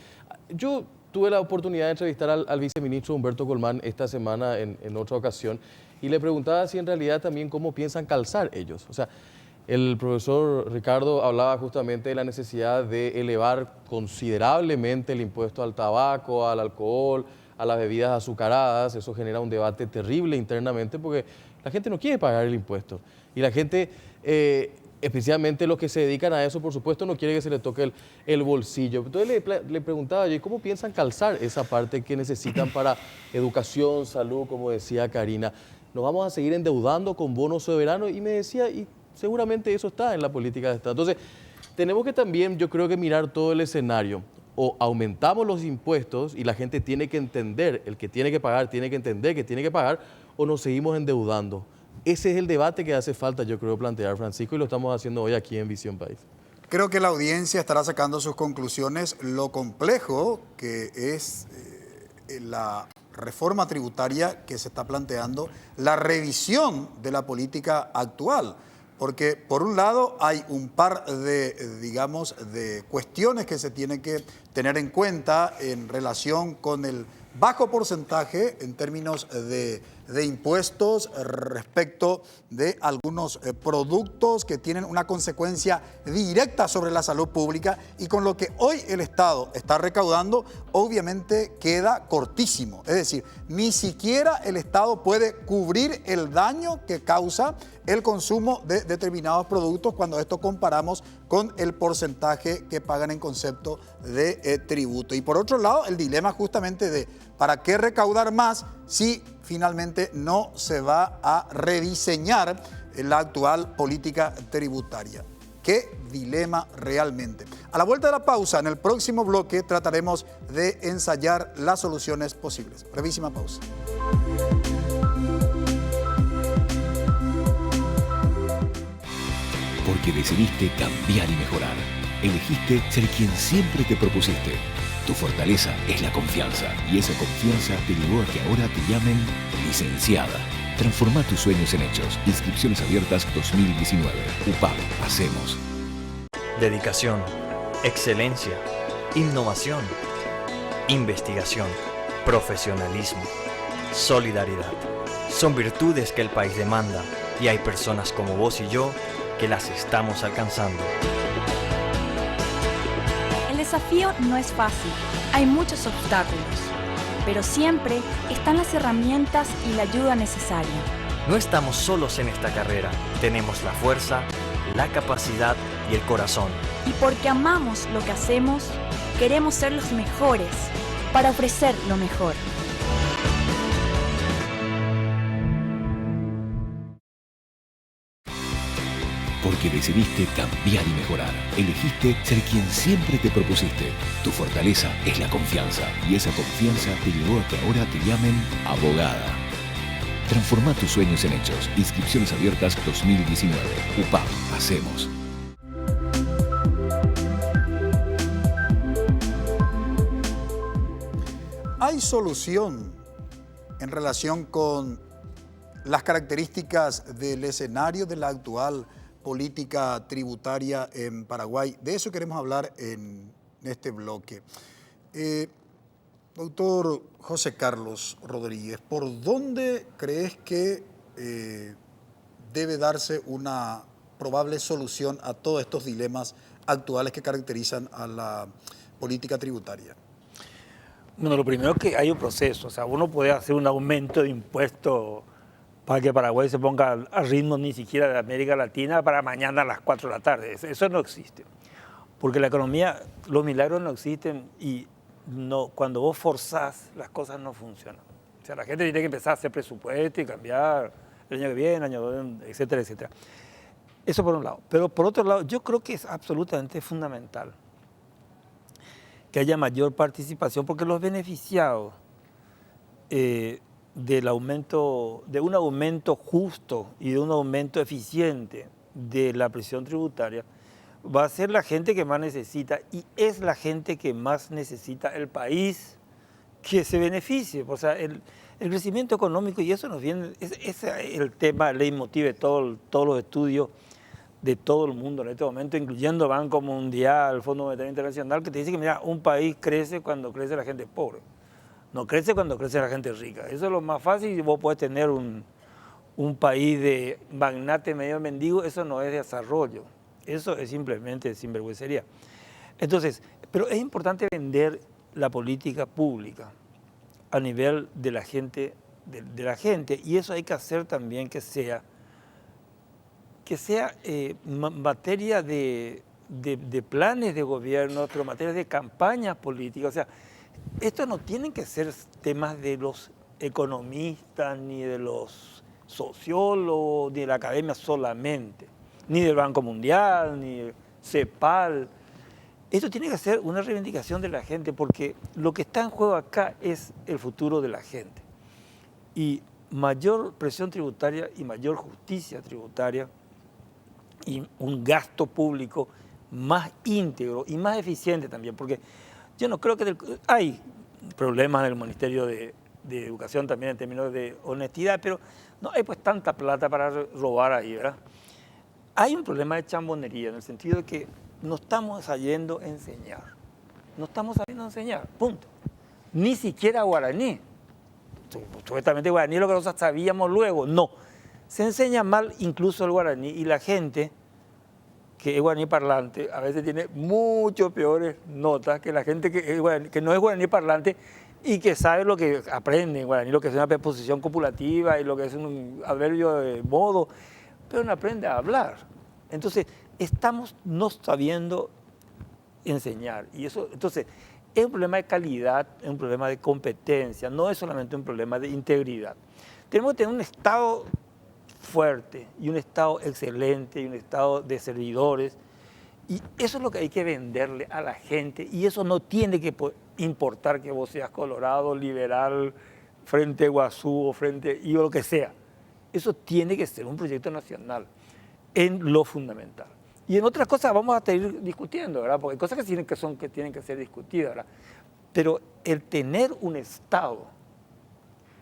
Yo tuve la oportunidad de entrevistar al viceministro Humberto Colmán esta semana en otra ocasión y le preguntaba si en realidad también cómo piensan calzar ellos. O sea, el profesor Ricardo hablaba justamente de la necesidad de elevar considerablemente el impuesto al tabaco, al alcohol, a las bebidas azucaradas. Eso genera un debate terrible internamente porque la gente no quiere pagar el impuesto. Y la gente, especialmente los que se dedican a eso, por supuesto, no quiere que se le toque el bolsillo. Entonces le preguntaba yo, ¿cómo piensan calzar esa parte que necesitan para educación, salud, como decía Karina? ¿Nos vamos a seguir endeudando con bonos soberanos? Y me decía, y seguramente eso está en la política de Estado. Entonces, tenemos que también, yo creo que mirar todo el escenario. O aumentamos los impuestos y la gente tiene que entender, el que tiene que pagar tiene que entender que tiene que pagar, o nos seguimos endeudando. Ese es el debate que hace falta, yo creo, plantear, Francisco, y lo estamos haciendo hoy aquí en Visión País. Creo que la audiencia estará sacando sus conclusiones. Lo complejo que es la reforma tributaria que se está planteando, la revisión de la política actual. Porque por un lado hay un par de, digamos, de cuestiones que se tienen que tener en cuenta en relación con el bajo porcentaje en términos de impuestos respecto de algunos productos que tienen una consecuencia directa sobre la salud pública, y con lo que hoy el Estado está recaudando obviamente queda cortísimo. Es decir, ni siquiera el Estado puede cubrir el daño que causa el consumo de determinados productos cuando esto comparamos con el porcentaje que pagan en concepto de tributo. Y por otro lado, el dilema justamente de ¿para qué recaudar más si finalmente no se va a rediseñar la actual política tributaria? ¿Qué dilema realmente? A la vuelta de la pausa, en el próximo bloque trataremos de ensayar las soluciones posibles. Brevísima pausa. Porque decidiste cambiar y mejorar. Elegiste ser quien siempre te propusiste. Tu fortaleza es la confianza, y esa confianza te llevó a que ahora te llamen licenciada. Transforma tus sueños en hechos. Inscripciones abiertas 2019. UPAP, hacemos. Dedicación, excelencia, innovación, investigación, profesionalismo, solidaridad. Son virtudes que el país demanda, y hay personas como vos y yo que las estamos alcanzando. El desafío no es fácil, hay muchos obstáculos, pero siempre están las herramientas y la ayuda necesaria. No estamos solos en esta carrera, tenemos la fuerza, la capacidad y el corazón. Y porque amamos lo que hacemos, queremos ser los mejores para ofrecer lo mejor. Porque decidiste cambiar y mejorar. Elegiste ser quien siempre te propusiste. Tu fortaleza es la confianza, y esa confianza te llevó a que ahora te llamen abogada. Transforma tus sueños en hechos. Inscripciones abiertas 2019. UPAP, hacemos. ¿Hay solución en relación con las características del escenario de la actual política tributaria en Paraguay? De eso queremos hablar en este bloque. Doctor José Carlos Rodríguez, ¿por dónde crees que debe darse una probable solución a todos estos dilemas actuales que caracterizan a la política tributaria? Bueno, lo primero es que hay un proceso. O sea, uno puede hacer un aumento de impuestos para que Paraguay se ponga al ritmo ni siquiera de América Latina para mañana a las 4 de la tarde. Eso no existe. Porque la economía, los milagros no existen y no, cuando vos forzás, las cosas no funcionan. O sea, la gente tiene que empezar a hacer presupuesto y cambiar el año que viene, el año 2, etcétera, etcétera. Eso por un lado. Pero por otro lado, yo creo que es absolutamente fundamental que haya mayor participación, porque los beneficiados del aumento, de un aumento justo y de un aumento eficiente de la presión tributaria, va a ser la gente que más necesita y es la gente que más necesita el país que se beneficie. O sea, el crecimiento económico, y eso nos viene, ese es el tema, el leitmotiv de todos los estudios de todo el mundo en este momento, incluyendo Banco Mundial, Fondo Monetario Internacional, que te dice que mira, un país crece cuando crece la gente pobre, no crece cuando crece la gente rica. Eso es lo más fácil y vos podés tener un país de magnate medio mendigo, eso no es desarrollo, eso es simplemente sinvergüencería. Entonces, pero es importante vender la política pública a nivel de la gente, de la gente, y eso hay que hacer también que sea materia de planes de gobierno, pero materia de campañas políticas. O sea, esto no tienen que ser temas de los economistas, ni de los sociólogos, ni de la academia solamente, ni del Banco Mundial, ni del CEPAL. Esto tiene que ser una reivindicación de la gente, porque lo que está en juego acá es el futuro de la gente. Y mayor presión tributaria y mayor justicia tributaria y un gasto público más íntegro y más eficiente también, porque yo no creo que hay problemas en el Ministerio de Educación también en términos de honestidad, pero no hay pues tanta plata para robar ahí, ¿verdad? Hay un problema de chambonería en el sentido de que no estamos sabiendo enseñar, punto. Ni siquiera guaraní, supuestamente guaraní es lo que nosotros sabíamos luego, no. Se enseña mal incluso el guaraní y la gente que es guaraní parlante a veces tiene mucho peores notas que la gente que no es guaraní parlante y que sabe lo que aprende en guaraní, lo que es una preposición copulativa y lo que es un adverbio de modo, pero no aprende a hablar. Entonces, estamos no sabiendo enseñar y eso, entonces, es un problema de calidad, es un problema de competencia, no es solamente un problema de integridad. Tenemos que tener un Estado fuerte y un Estado excelente y un Estado de servidores y eso es lo que hay que venderle a la gente y eso no tiene que importar que vos seas colorado, liberal, frente Guazú o frente y lo que sea. Eso tiene que ser un proyecto nacional en lo fundamental. Y en otras cosas vamos a seguir discutiendo, ¿verdad? Porque hay cosas que tienen que ser discutidas, ¿verdad? Pero el tener un Estado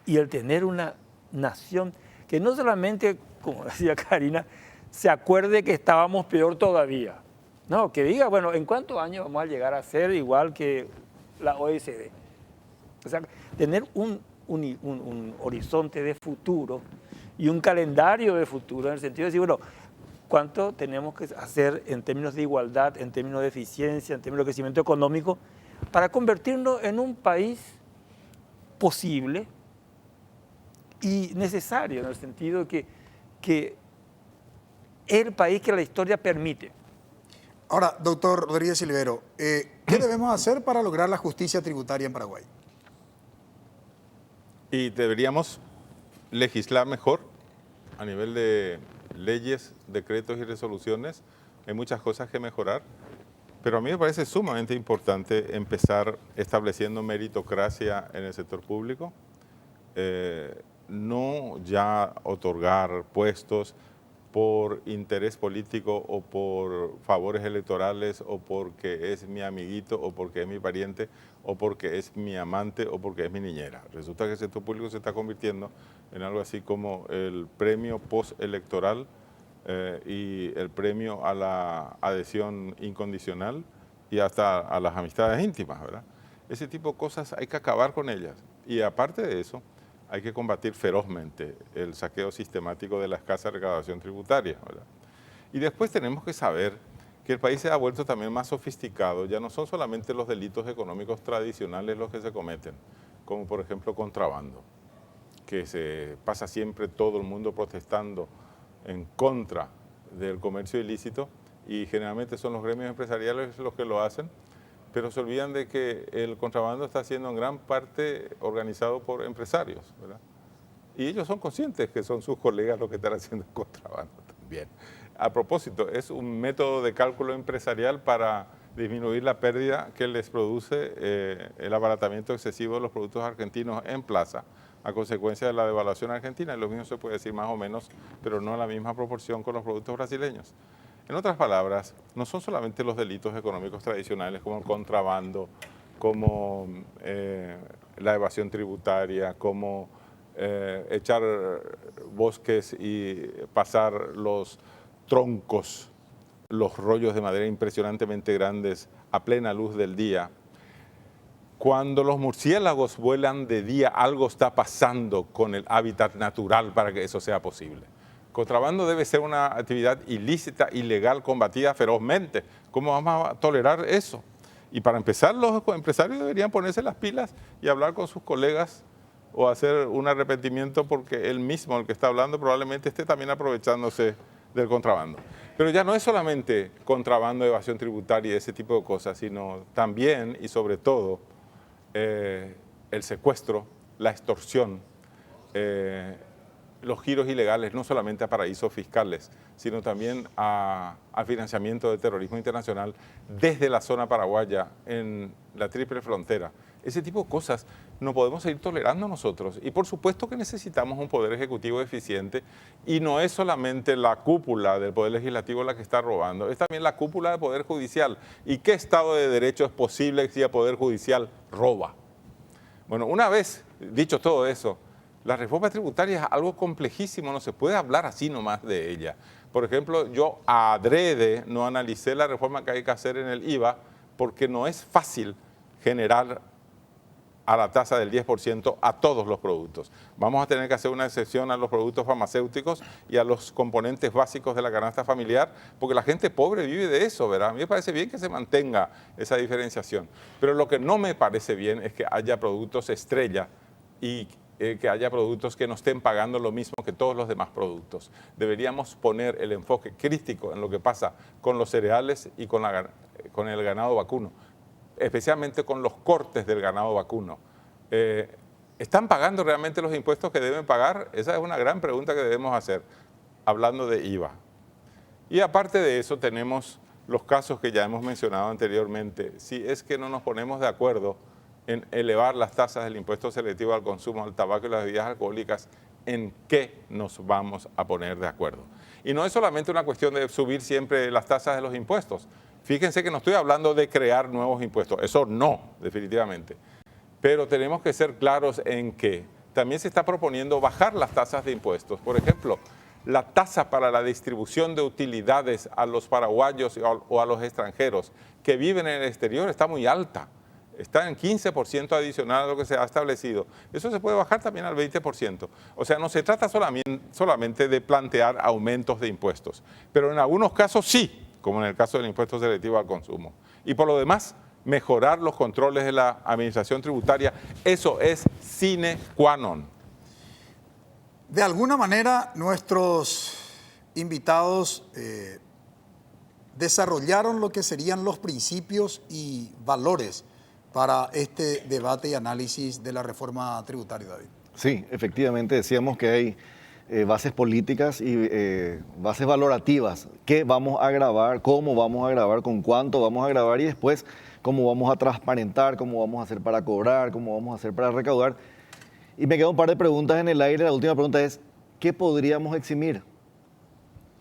y el tener una nación que no solamente, como decía Karina, se acuerde que estábamos peor todavía. No, que diga, bueno, ¿en cuántos años vamos a llegar a ser igual que la OECD? O sea, tener un horizonte de futuro y un calendario de futuro en el sentido de decir, bueno, ¿cuánto tenemos que hacer en términos de igualdad, en términos de eficiencia, en términos de crecimiento económico para convertirnos en un país posible y necesario en el sentido de que es el país que la historia permite? Ahora, doctor Rodríguez Silvero, ¿qué debemos hacer para lograr la justicia tributaria en Paraguay? Y deberíamos legislar mejor a nivel de leyes, decretos y resoluciones. Hay muchas cosas que mejorar, pero a mí me parece sumamente importante empezar estableciendo meritocracia en el sector público, no ya otorgar puestos por interés político o por favores electorales o porque es mi amiguito o porque es mi pariente o porque es mi amante o porque es mi niñera. Resulta que el sector público se está convirtiendo en algo así como el premio postelectoral y el premio a la adhesión incondicional y hasta a las amistades íntimas, ¿verdad? Ese tipo de cosas hay que acabar con ellas. Y aparte de eso, hay que combatir ferozmente el saqueo sistemático de la escasa recaudación tributaria, ¿verdad? Y después tenemos que saber que el país se ha vuelto también más sofisticado. Ya no son solamente los delitos económicos tradicionales los que se cometen, como por ejemplo contrabando, que se pasa siempre todo el mundo protestando en contra del comercio ilícito, y generalmente son los gremios empresariales los que lo hacen, pero se olvidan de que el contrabando está siendo en gran parte organizado por empresarios, ¿verdad? Y ellos son conscientes que son sus colegas los que están haciendo el contrabando también. A propósito, es un método de cálculo empresarial para disminuir la pérdida que les produce el abaratamiento excesivo de los productos argentinos en plaza, a consecuencia de la devaluación argentina. Y lo mismo se puede decir más o menos, pero no en la misma proporción con los productos brasileños. En otras palabras, no son solamente los delitos económicos tradicionales como el contrabando, como la evasión tributaria, como echar bosques y pasar los troncos, los rollos de madera impresionantemente grandes a plena luz del día. Cuando los murciélagos vuelan de día, algo está pasando con el hábitat natural para que eso sea posible. Contrabando debe ser una actividad ilícita, ilegal, combatida ferozmente. ¿Cómo vamos a tolerar eso? Y para empezar, los empresarios deberían ponerse las pilas y hablar con sus colegas o hacer un arrepentimiento, porque él mismo, el que está hablando, probablemente esté también aprovechándose del contrabando. Pero ya no es solamente contrabando, evasión tributaria y ese tipo de cosas, sino también y sobre todo el secuestro, la extorsión, los giros ilegales, no solamente a paraísos fiscales, sino también al financiamiento de terrorismo internacional desde la zona paraguaya en la triple frontera. Ese tipo de cosas no podemos seguir tolerando nosotros. Y por supuesto que necesitamos un poder ejecutivo eficiente, y no es solamente la cúpula del poder legislativo la que está robando, es también la cúpula del poder judicial. ¿Y qué Estado de Derecho es posible si el poder judicial roba? Bueno, una vez dicho todo eso, la reforma tributaria es algo complejísimo, no se puede hablar así nomás de ella. Por ejemplo, yo adrede no analicé la reforma que hay que hacer en el IVA, porque no es fácil generar a la tasa del 10% a todos los productos. Vamos a tener que hacer una excepción a los productos farmacéuticos y a los componentes básicos de la canasta familiar, porque la gente pobre vive de eso, ¿verdad? A mí me parece bien que se mantenga esa diferenciación, pero lo que no me parece bien es que haya productos estrella y que haya productos que no estén pagando lo mismo que todos los demás productos. Deberíamos poner el enfoque crítico en lo que pasa con los cereales y con el ganado vacuno, especialmente con los cortes del ganado vacuno. ¿Están pagando realmente los impuestos que deben pagar? Esa es una gran pregunta que debemos hacer, hablando de IVA. Y aparte de eso, tenemos los casos que ya hemos mencionado anteriormente. Si es que no nos ponemos de acuerdo en elevar las tasas del impuesto selectivo al consumo del tabaco y las bebidas alcohólicas, ¿en qué nos vamos a poner de acuerdo? Y no es solamente una cuestión de subir siempre las tasas de los impuestos. Fíjense que no estoy hablando de crear nuevos impuestos, eso no, definitivamente. Pero tenemos que ser claros en que también se está proponiendo bajar las tasas de impuestos. Por ejemplo, la tasa para la distribución de utilidades a los paraguayos o a los extranjeros que viven en el exterior está muy alta. Está en 15% adicional a lo que se ha establecido. Eso se puede bajar también al 20%. O sea, no se trata solamente de plantear aumentos de impuestos, pero en algunos casos sí, como en el caso del impuesto selectivo al consumo. Y por lo demás, mejorar los controles de la administración tributaria, eso es sine qua non. De alguna manera, nuestros invitados desarrollaron lo que serían los principios y valores para este debate y análisis de la reforma tributaria, David. Sí, efectivamente decíamos que hay bases políticas y bases valorativas. ¿Qué vamos a grabar? ¿Cómo vamos a grabar? ¿Con cuánto vamos a grabar? Y después, ¿cómo vamos a transparentar? ¿Cómo vamos a hacer para cobrar? ¿Cómo vamos a hacer para recaudar? Y me quedan un par de preguntas en el aire. La última pregunta es, ¿qué podríamos eximir?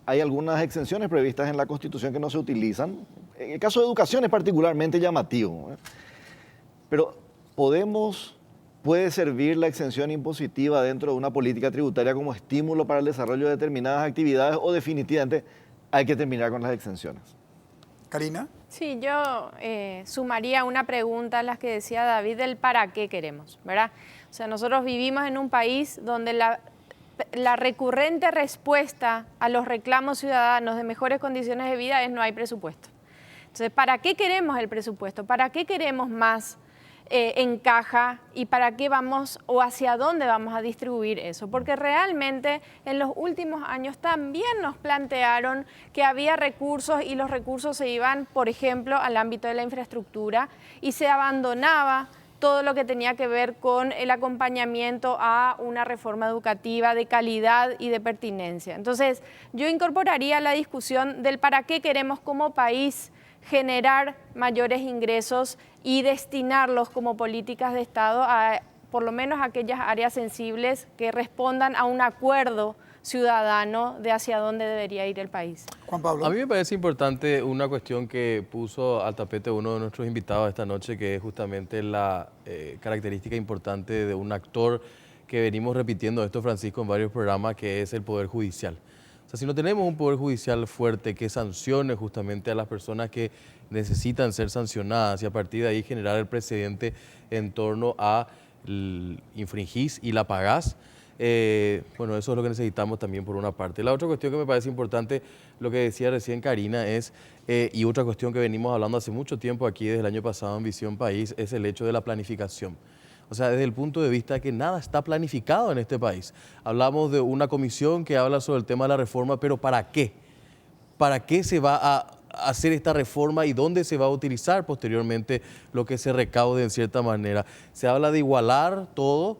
Hay algunas exenciones previstas en la Constitución que no se utilizan. En el caso de educación es particularmente llamativo, ¿eh? Pero ¿puede servir la exención impositiva dentro de una política tributaria como estímulo para el desarrollo de determinadas actividades, o definitivamente hay que terminar con las exenciones? Karina. Sí, yo sumaría una pregunta a las que decía David del para qué queremos, ¿verdad? O sea, nosotros vivimos en un país donde la recurrente respuesta a los reclamos ciudadanos de mejores condiciones de vida es no hay presupuesto. Entonces, ¿para qué queremos el presupuesto? ¿Para qué queremos más encaja y para qué vamos o hacia dónde vamos a distribuir eso. Porque realmente en los últimos años también nos plantearon que había recursos y los recursos se iban, por ejemplo, al ámbito de la infraestructura y se abandonaba todo lo que tenía que ver con el acompañamiento a una reforma educativa de calidad y de pertinencia. Entonces, yo incorporaría la discusión del para qué queremos como país generar mayores ingresos y destinarlos como políticas de Estado a por lo menos aquellas áreas sensibles que respondan a un acuerdo ciudadano de hacia dónde debería ir el país. Juan Pablo. A mí me parece importante una cuestión que puso al tapete uno de nuestros invitados esta noche, que es justamente la característica importante de un actor que venimos repitiendo esto, Francisco, en varios programas, que es el Poder Judicial. O sea, si no tenemos un Poder Judicial fuerte que sancione justamente a las personas que necesitan ser sancionadas y a partir de ahí generar el precedente en torno a infringís y la pagás, bueno, eso es lo que necesitamos también por una parte. La otra cuestión que me parece importante, lo que decía recién Karina, es, y otra cuestión que venimos hablando hace mucho tiempo aquí desde el año pasado en Visión País, es el hecho de la planificación. O sea, desde el punto de vista de que nada está planificado en este país. Hablamos de una comisión que habla sobre el tema de la reforma, pero ¿para qué? ¿Para qué se va a hacer esta reforma y dónde se va a utilizar posteriormente lo que se recaude en cierta manera? Se habla de igualar todo,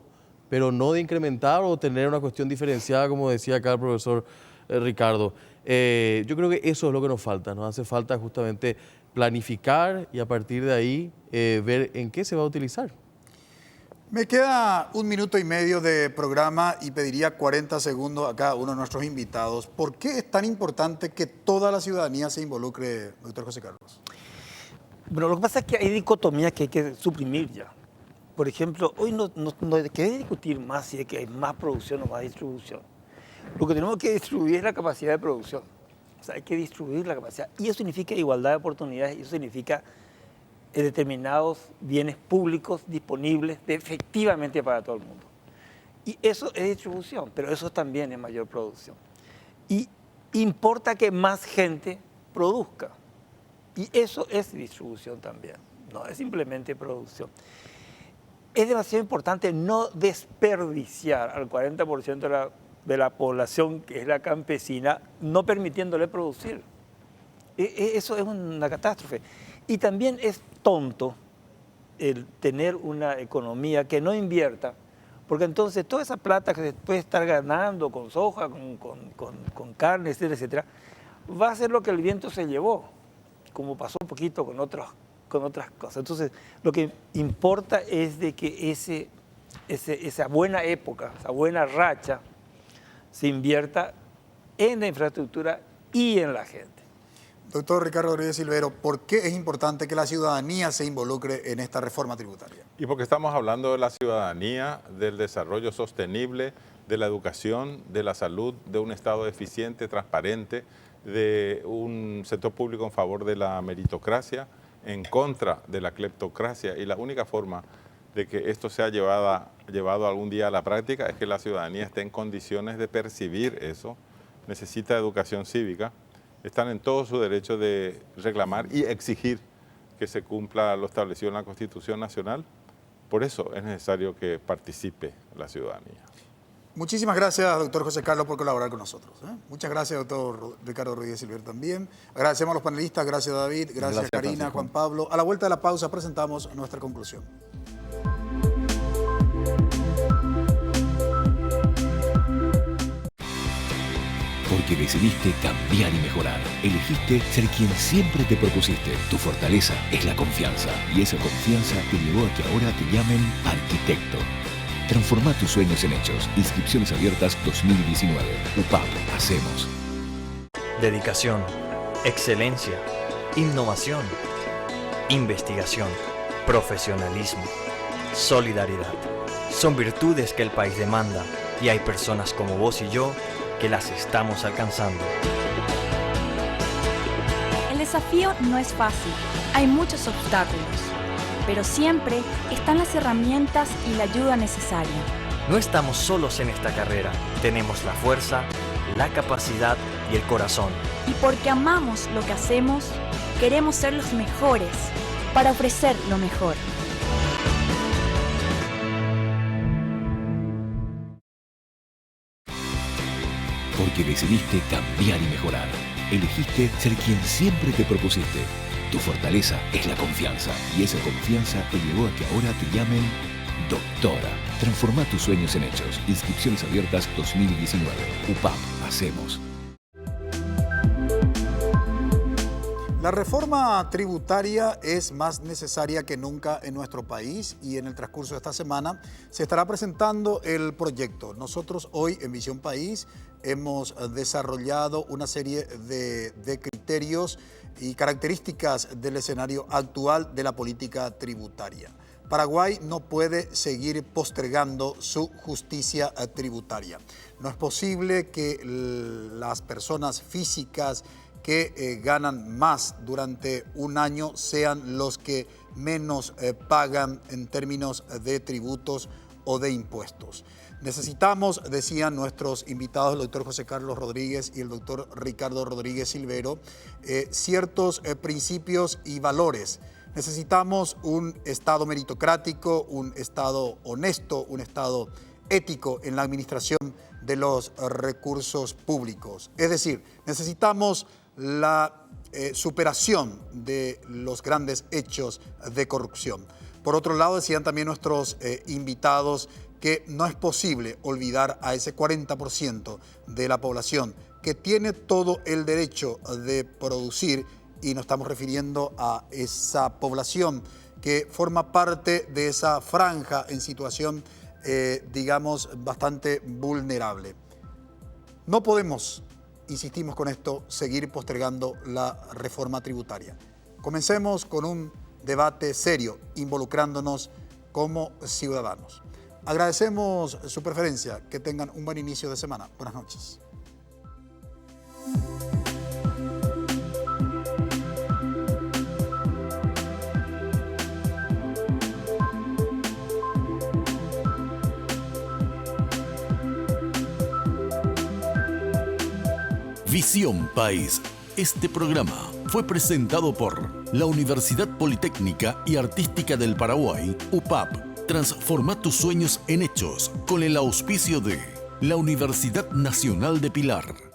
pero no de incrementar o tener una cuestión diferenciada, como decía acá el profesor Ricardo. Yo creo que eso es lo que nos falta. Nos hace falta justamente planificar y a partir de ahí ver en qué se va a utilizar. Me queda 1 minuto y medio de programa y pediría 40 segundos a cada uno de nuestros invitados. ¿Por qué es tan importante que toda la ciudadanía se involucre, doctor José Carlos? Bueno, lo que pasa es que hay dicotomías que hay que suprimir ya. Por ejemplo, hoy no queremos discutir más si es que hay más producción o más distribución. Lo que tenemos que distribuir es la capacidad de producción. O sea, hay que distribuir la capacidad. Y eso significa igualdad de oportunidades y eso significa determinados bienes públicos disponibles efectivamente para todo el mundo. Y eso es distribución, pero eso también es mayor producción. Y importa que más gente produzca. Y eso es distribución también, no es simplemente producción. Es demasiado importante no desperdiciar al 40% de la población que es la campesina, no permitiéndole producir. Eso es una catástrofe. Y también es tonto el tener una economía que no invierta, porque entonces toda esa plata que se puede estar ganando con soja, con carne, etcétera, etcétera, va a ser lo que el viento se llevó, como pasó un poquito con otras cosas. Entonces, lo que importa es de que esa buena época, esa buena racha, se invierta en la infraestructura y en la gente. Doctor Ricardo Rodríguez Silvero, ¿por qué es importante que la ciudadanía se involucre en esta reforma tributaria? Y porque estamos hablando de la ciudadanía, del desarrollo sostenible, de la educación, de la salud, de un Estado eficiente, transparente, de un sector público en favor de la meritocracia, en contra de la cleptocracia. Y la única forma de que esto sea llevado algún día a la práctica es que la ciudadanía esté en condiciones de percibir eso. Necesita educación cívica. Están en todo su derecho de reclamar y exigir que se cumpla lo establecido en la Constitución Nacional. Por eso es necesario que participe la ciudadanía. Muchísimas gracias, doctor José Carlos, por colaborar con nosotros. Muchas gracias, doctor Ricardo Rodríguez Silvero, también. Agradecemos a los panelistas, gracias David, gracias Karina, Francisco. Juan Pablo. A la vuelta de la pausa presentamos nuestra conclusión. Porque decidiste cambiar y mejorar. Elegiste ser quien siempre te propusiste. Tu fortaleza es la confianza. Y esa confianza te llevó a que ahora te llamen arquitecto. Transforma tus sueños en hechos. Inscripciones abiertas 2019. UPAP. Hacemos. Dedicación, excelencia, innovación, investigación, profesionalismo, solidaridad. Son virtudes que el país demanda y hay personas como vos y yo que las estamos alcanzando. El desafío no es fácil, hay muchos obstáculos, pero siempre están las herramientas y la ayuda necesaria. No estamos solos en esta carrera, tenemos la fuerza, la capacidad y el corazón. Y porque amamos lo que hacemos, queremos ser los mejores para ofrecer lo mejor. Decidiste cambiar y mejorar. Elegiste ser quien siempre te propusiste. Tu fortaleza es la confianza y esa confianza te llevó a que ahora te llamen doctora. Transforma tus sueños en hechos. Inscripciones abiertas 2019. UPAP. Hacemos. La reforma tributaria es más necesaria que nunca en nuestro país y en el transcurso de esta semana se estará presentando el proyecto. Nosotros hoy en Visión País hemos desarrollado una serie de criterios y características del escenario actual de la política tributaria. Paraguay no puede seguir postergando su justicia tributaria. No es posible que las personas físicas que ganan más durante un año sean los que menos pagan en términos de tributos o de impuestos. Necesitamos, decían nuestros invitados, el doctor José Carlos Rodríguez y el doctor Ricardo Rodríguez Silvero, ciertos principios y valores. Necesitamos un Estado meritocrático, un Estado honesto, un Estado ético en la administración de los recursos públicos. Es decir, necesitamos la superación de los grandes hechos de corrupción. Por otro lado, decían también nuestros invitados que no es posible olvidar a ese 40% de la población que tiene todo el derecho de producir, y nos estamos refiriendo a esa población que forma parte de esa franja en situación, digamos, bastante vulnerable. No podemos, insistimos con esto, seguir postergando la reforma tributaria. Comencemos con un debate serio, involucrándonos como ciudadanos. Agradecemos su preferencia, que tengan un buen inicio de semana. Buenas noches. Visión País. Este programa fue presentado por la Universidad Politécnica y Artística del Paraguay, UPAP. Transforma tus sueños en hechos con el auspicio de la Universidad Nacional de Pilar.